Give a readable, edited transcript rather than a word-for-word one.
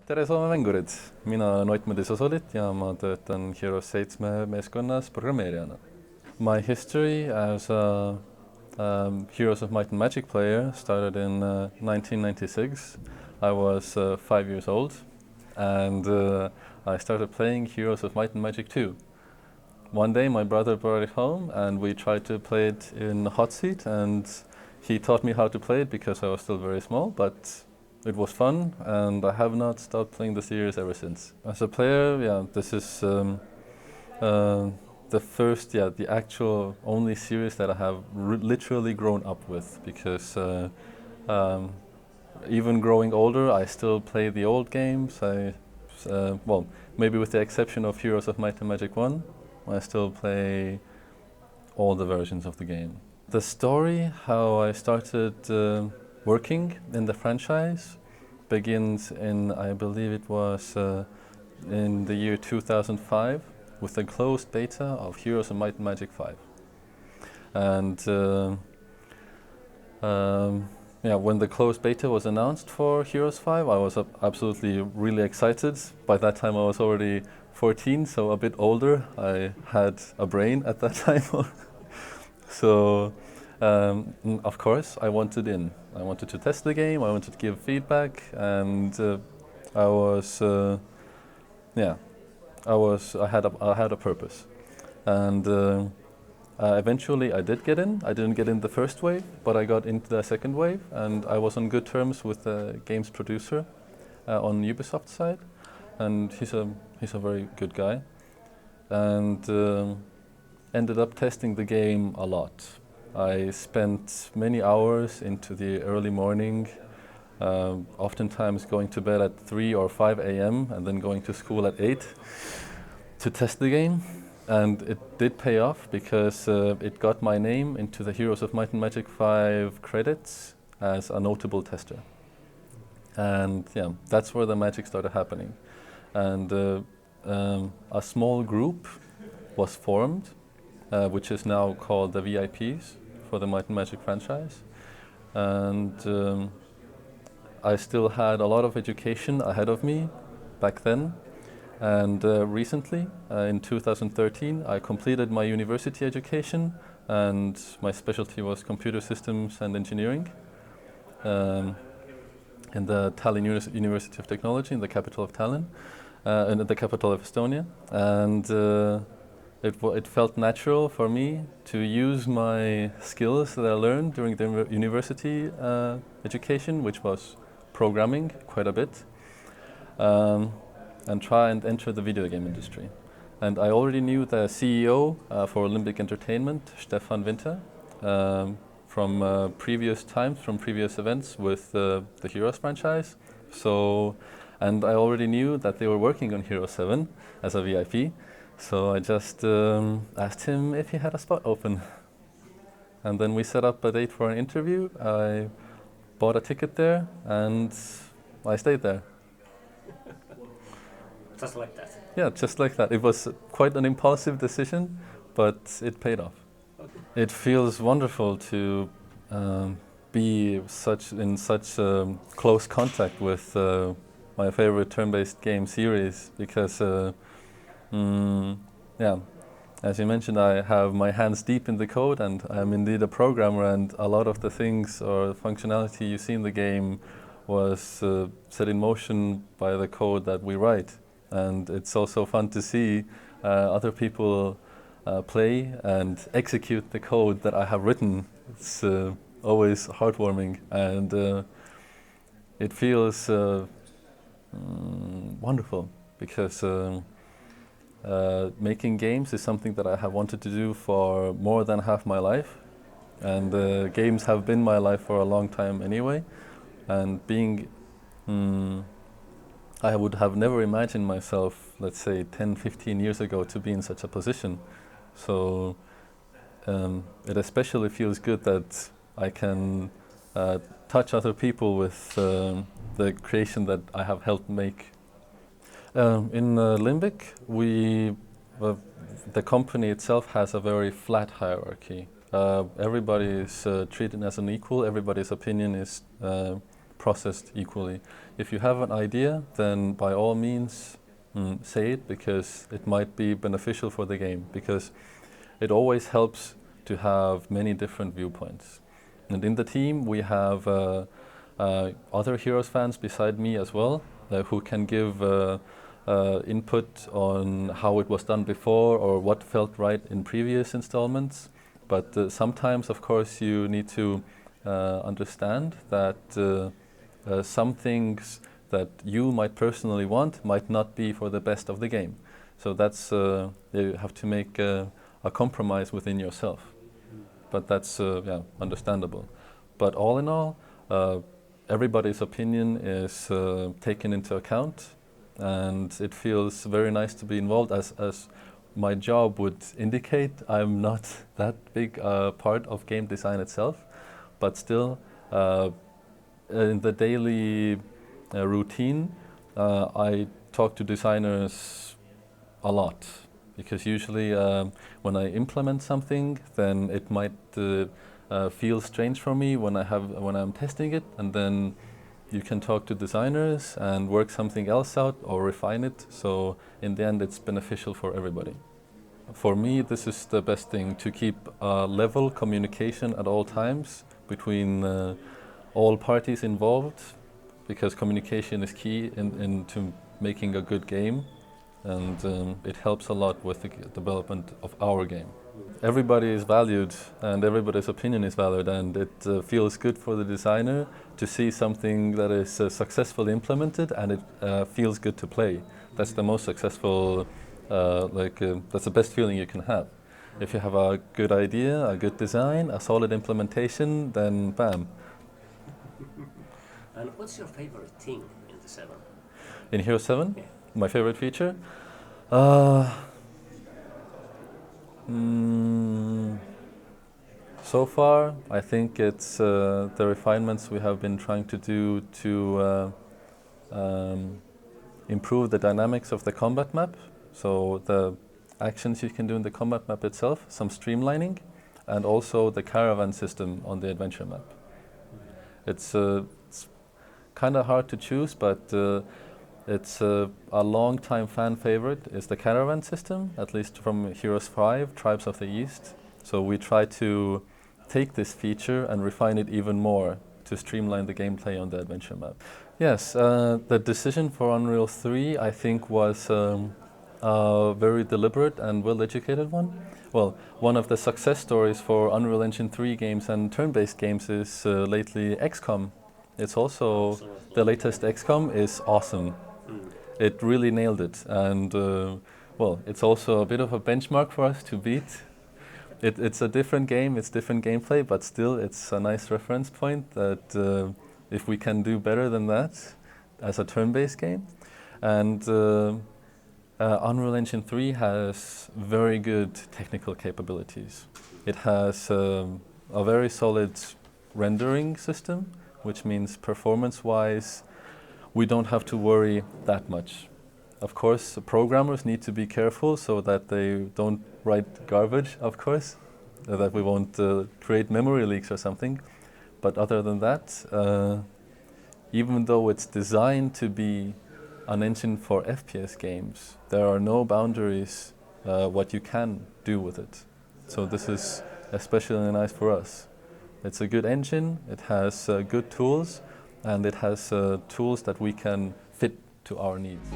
Tere Soome mängurid, mina olen Ott Madis Ozolit ja ma töötan Heroes 7 meeskonnas programmeerijana. My history as a Heroes of Might and Magic player started in 1996. I was 5 years old and I started playing Heroes of Might and Magic 2. One day my brother brought it home and we tried to play it in the hot seat, and he taught me how to play it because I was still very small, but it was fun and I have not stopped playing the series ever since. As a player, yeah, this is the first, the actual only series that I have literally grown up with, because even growing older, I still play the old games. Well, maybe with the exception of Heroes of Might and Magic 1, I still play all the versions of the game. The story, how I started working in the franchise, begins in, I believe it was in the year 2005, with the closed beta of Heroes of Might and Magic 5. And when the closed beta was announced for Heroes 5, I was absolutely really excited. By that time I was already 14, so a bit older. I had a brain at that time. So of course I wanted in. I wanted to test the game, I wanted to give feedback, and I had a purpose. And eventually I did get in. I didn't get in the first wave, but I got into the second wave, and I was on good terms with the game's producer on Ubisoft side, and he's a very good guy, and ended up testing the game a lot. I spent many hours into the early morning, oftentimes going to bed at 3 or 5 a.m. and then going to school at 8 to test the game. And it did pay off, because it got my name into the Heroes of Might and Magic 5 credits as a notable tester. And yeah, that's where the magic started happening. And a small group was formed, which is now called the VIPs for the Might and Magic franchise. And I still had a lot of education ahead of me back then. And recently, in 2013, I completed my university education, and my specialty was computer systems and engineering in the Tallinn University of Technology, in the capital of Tallinn, in the capital of Estonia. And it felt natural for me to use my skills that I learned during the university education, which was programming quite a bit, and try and enter the video game industry. And I already knew the CEO for Limbic Entertainment, Stefan Winter, from previous times, from previous events with the Heroes franchise. And I already knew that they were working on Heroes 7 as a VIP. So I just asked him if he had a spot open. And then we set up a date for an interview. I bought a ticket there and I stayed there. Just like that? Yeah, just like that. It was quite an impulsive decision, but it paid off. Okay. It feels wonderful to be in such close contact with my favorite turn-based game series, because as you mentioned, I have my hands deep in the code, and I'm indeed a programmer, and a lot of the things or functionality you see in the game was set in motion by the code that we write. And it's also fun to see other people play and execute the code that I have written. It's always heartwarming, and it feels wonderful, because making games is something that I have wanted to do for more than half my life, and games have been my life for a long time anyway. And I would have never imagined myself, let's say 10-15 years ago, to be in such a position. So it especially feels good that I can touch other people with the creation that I have helped make. In Limbic, the company itself has a very flat hierarchy. Everybody is treated as an equal, everybody's opinion is processed equally. If you have an idea, then by all means say it, because it might be beneficial for the game, because it always helps to have many different viewpoints. And in the team we have other Heroes fans beside me as well, who can give input on how it was done before or what felt right in previous installments. But sometimes, of course, you need to understand that some things that you might personally want might not be for the best of the game. So that's you have to make a compromise within yourself. But that's yeah, understandable. But all in all, everybody's opinion is taken into account, and it feels very nice to be involved. As my job would indicate, I'm not that big part of game design itself, but still in the daily routine I talk to designers a lot, because usually when I implement something, then it might feel strange for me when I'm testing it, and then you can talk to designers and work something else out or refine it. So in the end, it's beneficial for everybody. For me, this is the best thing, to keep level communication at all times between all parties involved, because communication is key into making a good game, and it helps a lot with the development of our game. Everybody is valued and everybody's opinion is valued, and it feels good for the designer to see something that is successfully implemented and it feels good to play. That's the most successful, that's the best feeling you can have. If you have a good idea, a good design, a solid implementation, then bam. And what's your favorite thing in the 7? In Hero 7? Yeah. My favorite feature? So far, I think it's the refinements we have been trying to do to improve the dynamics of the combat map. So the actions you can do in the combat map itself, some streamlining, and also the caravan system on the adventure map. It's kind of hard to choose, but it's a long-time fan favorite is the caravan system, at least from Heroes 5, Tribes of the East. So we try to take this feature and refine it even more to streamline the gameplay on the adventure map. Yes, the decision for Unreal 3, I think, was a very deliberate and well-educated one. Well, one of the success stories for Unreal Engine 3 games and turn-based games is lately XCOM. It's also, the latest XCOM is awesome. It really nailed it, and well, it's also a bit of a benchmark for us to beat. It's a different game, it's different gameplay, but still it's a nice reference point that if we can do better than that as a turn-based game. And Unreal Engine 3 has very good technical capabilities. It has a very solid rendering system, which means performance-wise we don't have to worry that much. Of course, programmers need to be careful so that they don't write garbage, of course, that we won't create memory leaks or something. But other than that, even though it's designed to be an engine for FPS games, there are no boundaries what you can do with it. So this is especially nice for us. It's a good engine, it has good tools, and it has tools that we can fit to our needs.